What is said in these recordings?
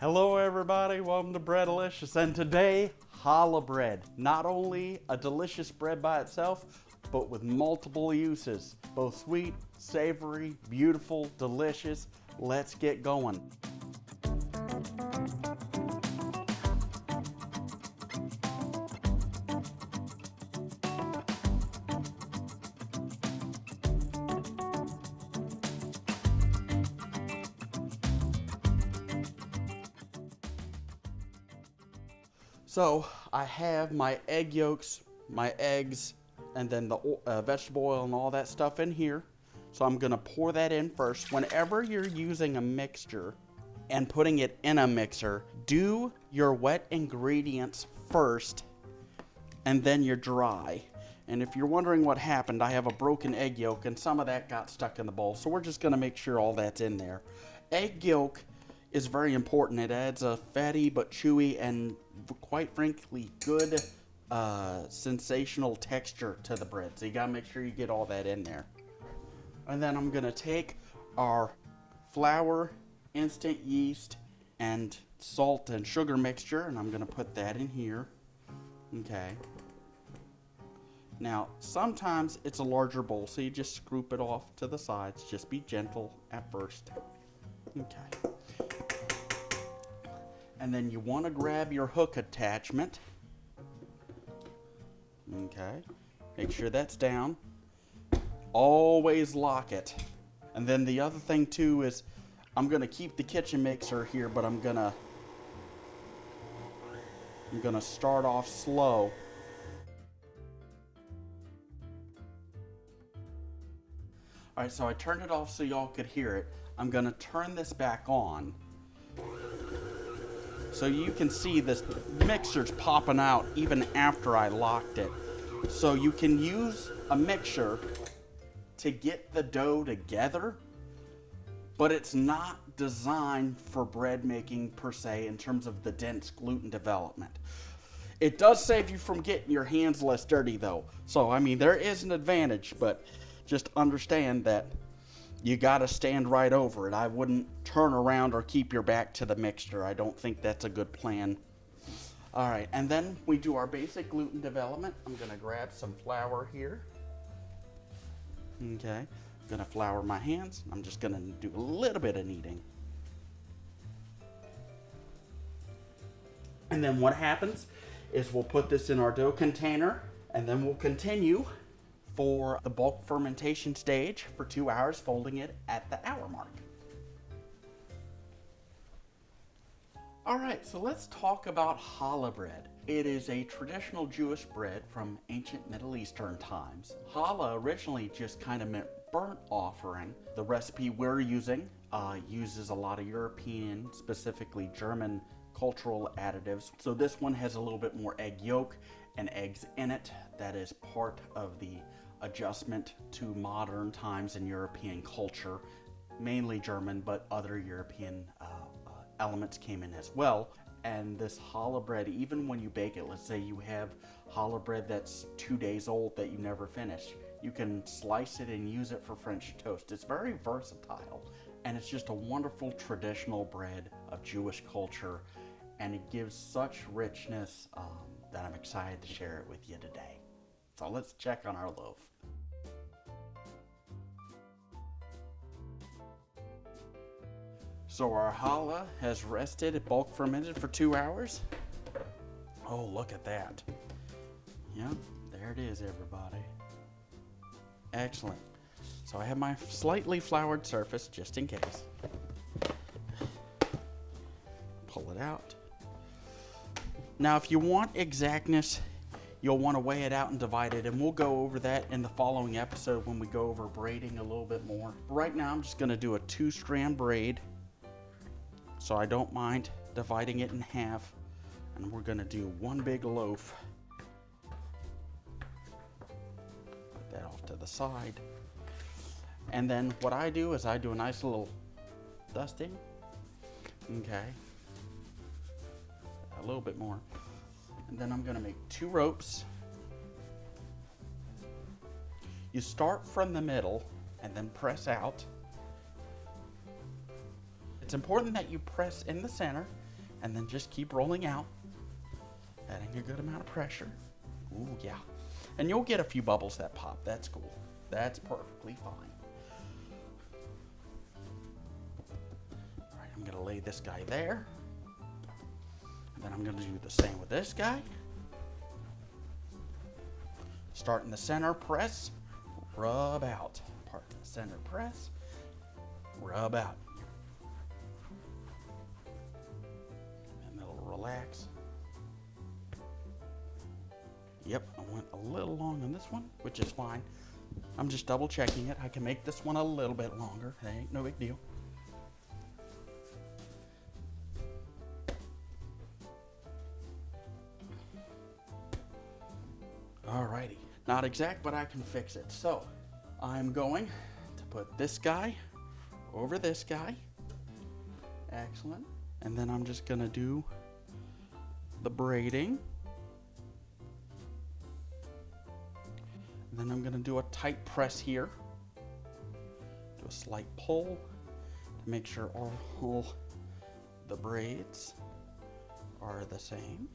Hello everybody, welcome to Bread-a-licious, and today, challah bread. Not only a delicious bread by itself, but with multiple uses. Both sweet, savory, beautiful, delicious. Let's get going. So I have my egg yolks, my eggs, and then the vegetable oil and all that stuff in here. So I'm gonna pour that in first. Whenever you're using a mixture and putting it in a mixer, do your wet ingredients first and then your dry. And if you're wondering what happened, I have a broken egg yolk and some of that got stuck in the bowl. So we're just gonna make sure all that's in there. Egg yolk is very important. It adds a fatty but chewy and quite frankly good sensational texture to the bread. So you gotta make sure you get all that in there. And then I'm gonna take our flour, instant yeast, and salt and sugar mixture, and I'm gonna put that in here. Okay. Now, sometimes it's a larger bowl, so you just scoop it off to the sides. Just be gentle at first. Okay. And then you want to grab your hook attachment. Okay. Make sure that's down. Always lock it. And then the other thing too is I'm going to keep the kitchen mixer here, but I'm going to start off slow. All right, so I turned it off so y'all could hear it. I'm going to turn this back on. So you can see this mixer's popping out even after I locked it. So you can use a mixer to get the dough together, but it's not designed for bread making per se in terms of the dense gluten development. It does save you from getting your hands less dirty though. So I mean, there is an advantage, but just understand that you gotta stand right over it. I wouldn't turn around or keep your back to the mixture. I don't think that's a good plan. All right, and then we do our basic gluten development. I'm gonna grab some flour here. Okay, I'm gonna flour my hands. I'm just gonna do a little bit of kneading. And then what happens is we'll put this in our dough container, and then we'll continue for the bulk fermentation stage for 2 hours, folding it at the hour mark. All right, so let's talk about challah bread. It is a traditional Jewish bread from ancient Middle Eastern times. Challah originally just kind of meant burnt offering. The recipe we're using uses a lot of European, specifically German cultural additives. So this one has a little bit more egg yolk and eggs in it. That is part of the adjustment to modern times in European culture, mainly German, but other European elements came in as well. And this challah bread, even when you bake it, let's say you have challah bread that's 2 days old that you never finished, you can slice it and use it for French toast. It's very versatile, and it's just a wonderful traditional bread of Jewish culture, and it gives such richness that I'm excited to share it with you today. So let's check on our loaf. So our challah has rested, bulk fermented for 2 hours. Oh, look at that. Yep, there it is, everybody. Excellent. So I have my slightly floured surface, just in case. Pull it out. Now, if you want exactness, you'll want to weigh it out and divide it, and we'll go over that in the following episode when we go over braiding a little bit more. Right now, I'm just going to do a 2-strand braid, so I don't mind dividing it in half, and we're going to do one big loaf. Put that off to the side. And then what I do is I do a nice little dusting. Okay. A little bit more. And then I'm going to make 2 ropes. You start from the middle and then press out. It's important that you press in the center And then just keep rolling out, adding a good amount of pressure. Ooh, yeah. And you'll get a few bubbles that pop. That's cool. That's perfectly fine. All right, I'm gonna lay this guy there. And then I'm gonna do the same with this guy. Start in the center, press, rub out. Part of the center, press, rub out. And it'll relax. Yep, I went a little long on this one, which is fine. I'm just double checking it. I can make this one a little bit longer. It ain't no big deal. Alrighty, not exact, but I can fix it. So, I'm going to put this guy over this guy. Excellent. And then I'm just gonna do the braiding. And then I'm gonna do a tight press here. Do a slight pull to make sure all the braids are the same.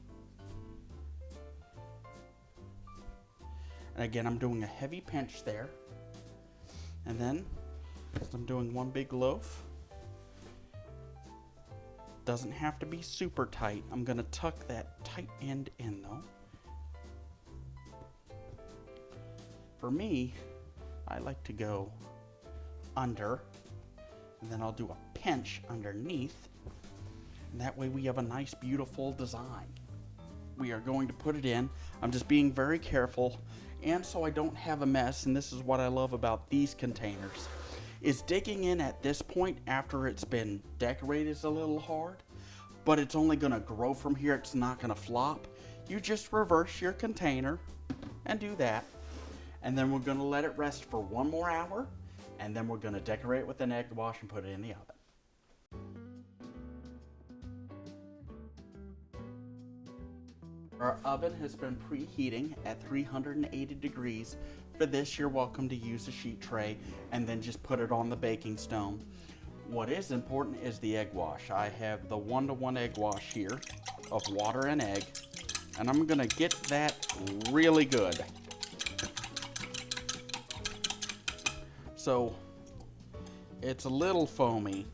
And again, I'm doing a heavy pinch there. And then, as I'm doing one big loaf, doesn't have to be super tight. I'm gonna tuck that tight end in though. For me, I like to go under, and then I'll do a pinch underneath. And that way we have a nice, beautiful design. We are going to put it in. I'm just being very careful, and so I don't have a mess, and this is what I love about these containers, is digging in at this point after it's been decorated is a little hard, but it's only gonna grow from here. It's not gonna flop. You just reverse your container and do that. And then we're gonna let it rest for 1 more hour, and then we're gonna decorate with an egg wash and put it in the oven. Our oven has been preheating at 380 degrees. For this, you're welcome to use a sheet tray and then just put it on the baking stone. What is important is the egg wash. I have the 1-to-1 egg wash here of water and egg, and I'm gonna get that really good. So it's a little foamy,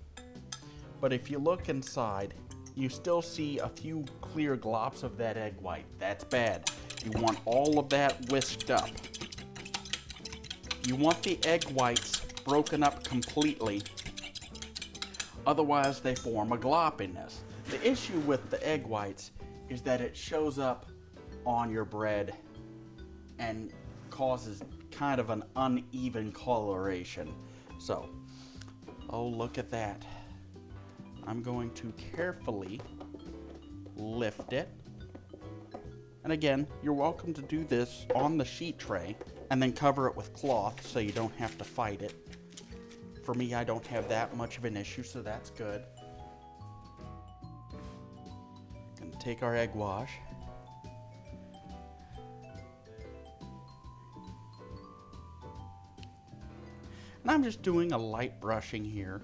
but if you look inside, you still see a few clear globs of that egg white. That's bad. You want all of that whisked up. You want the egg whites broken up completely, otherwise they form a gloppiness. The issue with the egg whites is that it shows up on your bread and causes kind of an uneven coloration. So, oh, look at that. I'm going to carefully lift it. And again, you're welcome to do this on the sheet tray and then cover it with cloth so you don't have to fight it. For me, I don't have that much of an issue, so that's good. Gonna take our egg wash. And I'm just doing a light brushing here.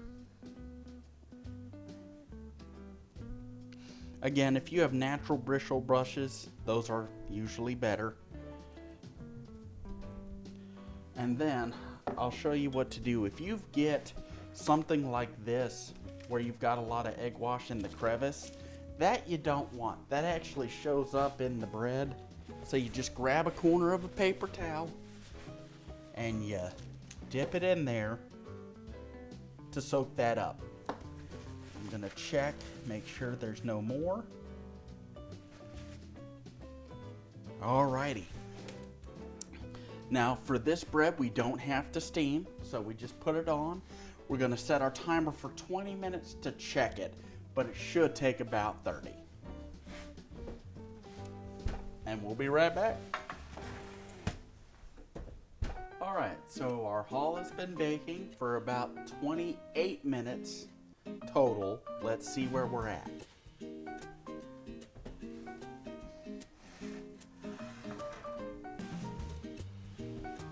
Again, if you have natural bristle brushes, those are usually better. And then I'll show you what to do. If you get something like this, where you've got a lot of egg wash in the crevice, that you don't want. That actually shows up in the bread. So you just grab a corner of a paper towel and you dip it in there to soak that up. I'm gonna check, make sure there's no more. Alrighty. Now for this bread, we don't have to steam, so we just put it on. We're gonna set our timer for 20 minutes to check it, but it should take about 30. And we'll be right back. Alright, so our challah has been baking for about 28 minutes total. Let's see where we're at.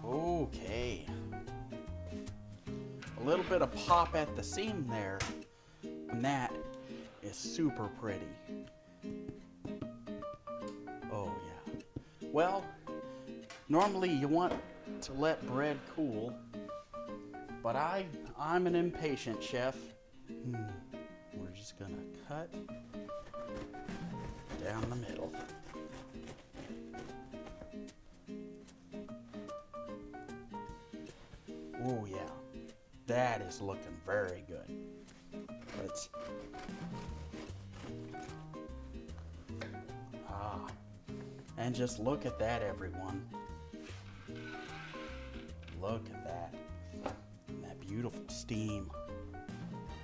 Okay. A little bit of pop at the seam there. And that is super pretty. Oh yeah. Well, normally you want to let bread cool, but I'm an impatient chef. We're just gonna cut down the middle. Oh yeah, that is looking very good. Let's and just look at that, everyone. Look at that. And that beautiful steam.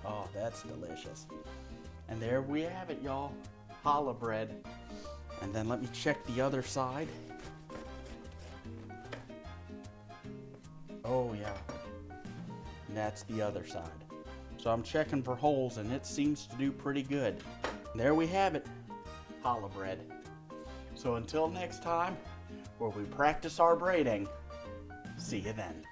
Oh, that's delicious. And there we have it, y'all. Challah bread. And then let me check the other side. Oh yeah. And that's the other side. So I'm checking for holes and it seems to do pretty good. And there we have it. Challah bread. So until next time, where we practice our braiding, see you then.